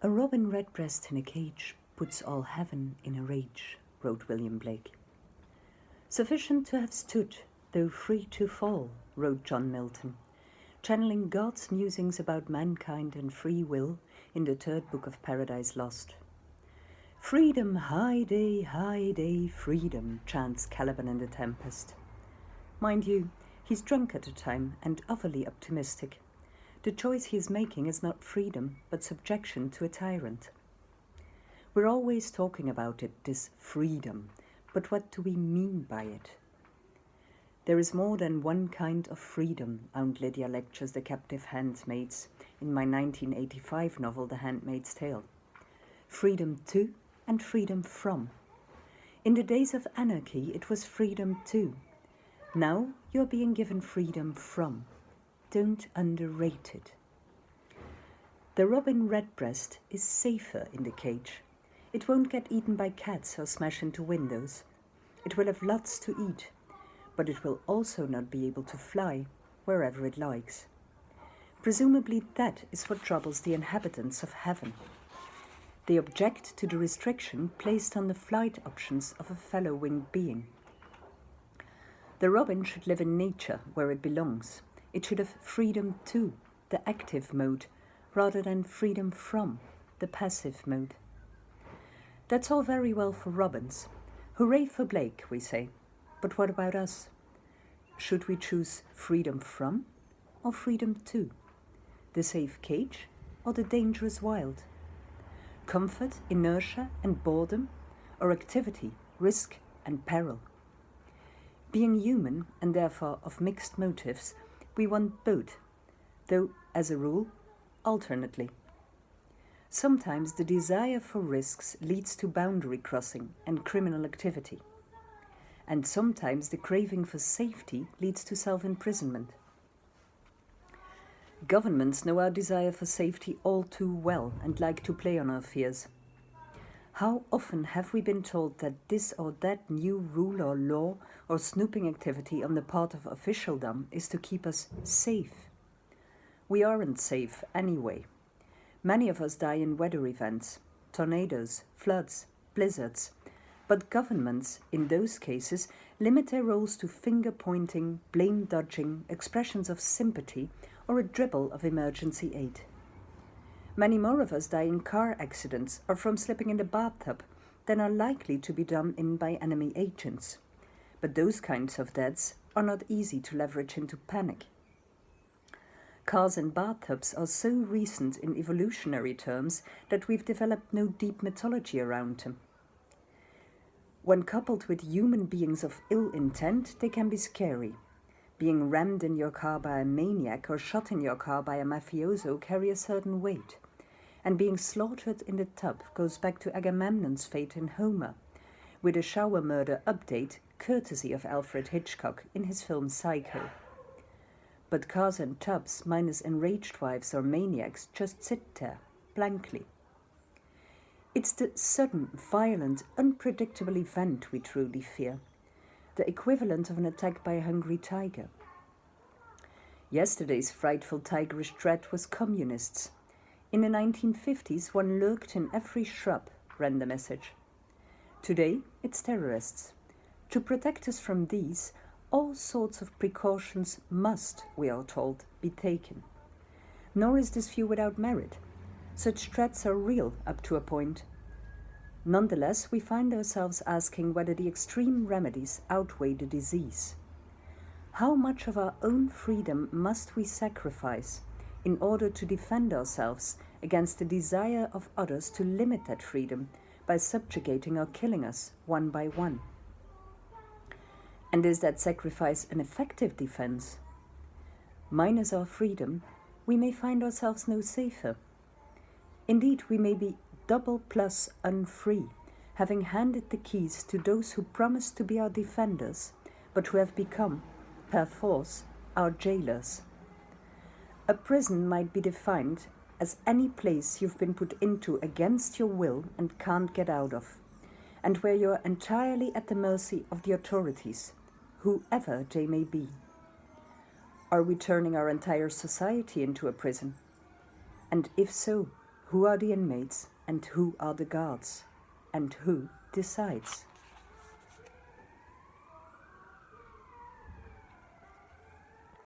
A robin redbreast in a cage puts all heaven in a rage, wrote William Blake. Sufficient to have stood, though free to fall, wrote John Milton, channeling God's musings about mankind and free will in the third book of Paradise Lost. Freedom, high day, freedom, chants Caliban in the Tempest. Mind you, he's drunk at the time and overly optimistic. The choice he is making is not freedom, but subjection to a tyrant. We're always talking about it, this freedom, but what do we mean by it? There is more than one kind of freedom, Aunt Lydia lectures the captive handmaids in my 1985 novel The Handmaid's Tale. Freedom to and freedom from. In the days of anarchy, it was freedom to. Now you're being given freedom from. Don't underrate it. The robin redbreast is safer in the cage. It won't get eaten by cats or smash into windows. It will have lots to eat, but it will also not be able to fly wherever it likes. Presumably that is what troubles the inhabitants of heaven. They object to the restriction placed on the flight options of a fellow winged being. The robin should live in nature where it belongs. It should have freedom to, the active mode, rather than freedom from, the passive mode. That's all very well for robins. Hooray for Blake, we say. But what about us? Should we choose freedom from or freedom to? The safe cage or the dangerous wild? Comfort, inertia and boredom, or activity, risk and peril? Being human, and therefore of mixed motives, we want both, though, as a rule, alternately. Sometimes the desire for risks leads to boundary crossing and criminal activity. And sometimes the craving for safety leads to self-imprisonment. Governments know our desire for safety all too well and like to play on our fears. How often have we been told that this or that new rule or law or snooping activity on the part of officialdom is to keep us safe? We aren't safe anyway. Many of us die in weather events, tornadoes, floods, blizzards, but governments, in those cases, limit their roles to finger-pointing, blame-dodging, expressions of sympathy, or a dribble of emergency aid. Many more of us die in car accidents or from slipping in the bathtub than are likely to be done in by enemy agents. But those kinds of deaths are not easy to leverage into panic. Cars and bathtubs are so recent in evolutionary terms that we've developed no deep mythology around them. When coupled with human beings of ill intent, they can be scary. Being rammed in your car by a maniac or shot in your car by a mafioso carry a certain weight. And being slaughtered in the tub goes back to Agamemnon's fate in Homer, with a shower murder update courtesy of Alfred Hitchcock in his film Psycho. But cars and tubs, minus enraged wives or maniacs, just sit there, blankly. It's the sudden, violent, unpredictable event we truly fear, the equivalent of an attack by a hungry tiger. Yesterday's frightful tigerish threat was communists. In the 1950s, one lurked in every shrub, ran the message. Today, it's terrorists. To protect us from these, all sorts of precautions must, we are told, be taken. Nor is this view without merit. Such threats are real up to a point. Nonetheless, we find ourselves asking whether the extreme remedies outweigh the disease. How much of our own freedom must we sacrifice in order to defend ourselves against the desire of others to limit that freedom by subjugating or killing us one by one? And is that sacrifice an effective defense? Minus our freedom, we may find ourselves no safer. Indeed, we may be double plus unfree, having handed the keys to those who promised to be our defenders, but who have become, per force, our jailers. A prison might be defined as any place you've been put into against your will and can't get out of, and where you're entirely at the mercy of the authorities, whoever they may be. Are we turning our entire society into a prison? And if so, Who are the inmates and who are the guards? And who decides?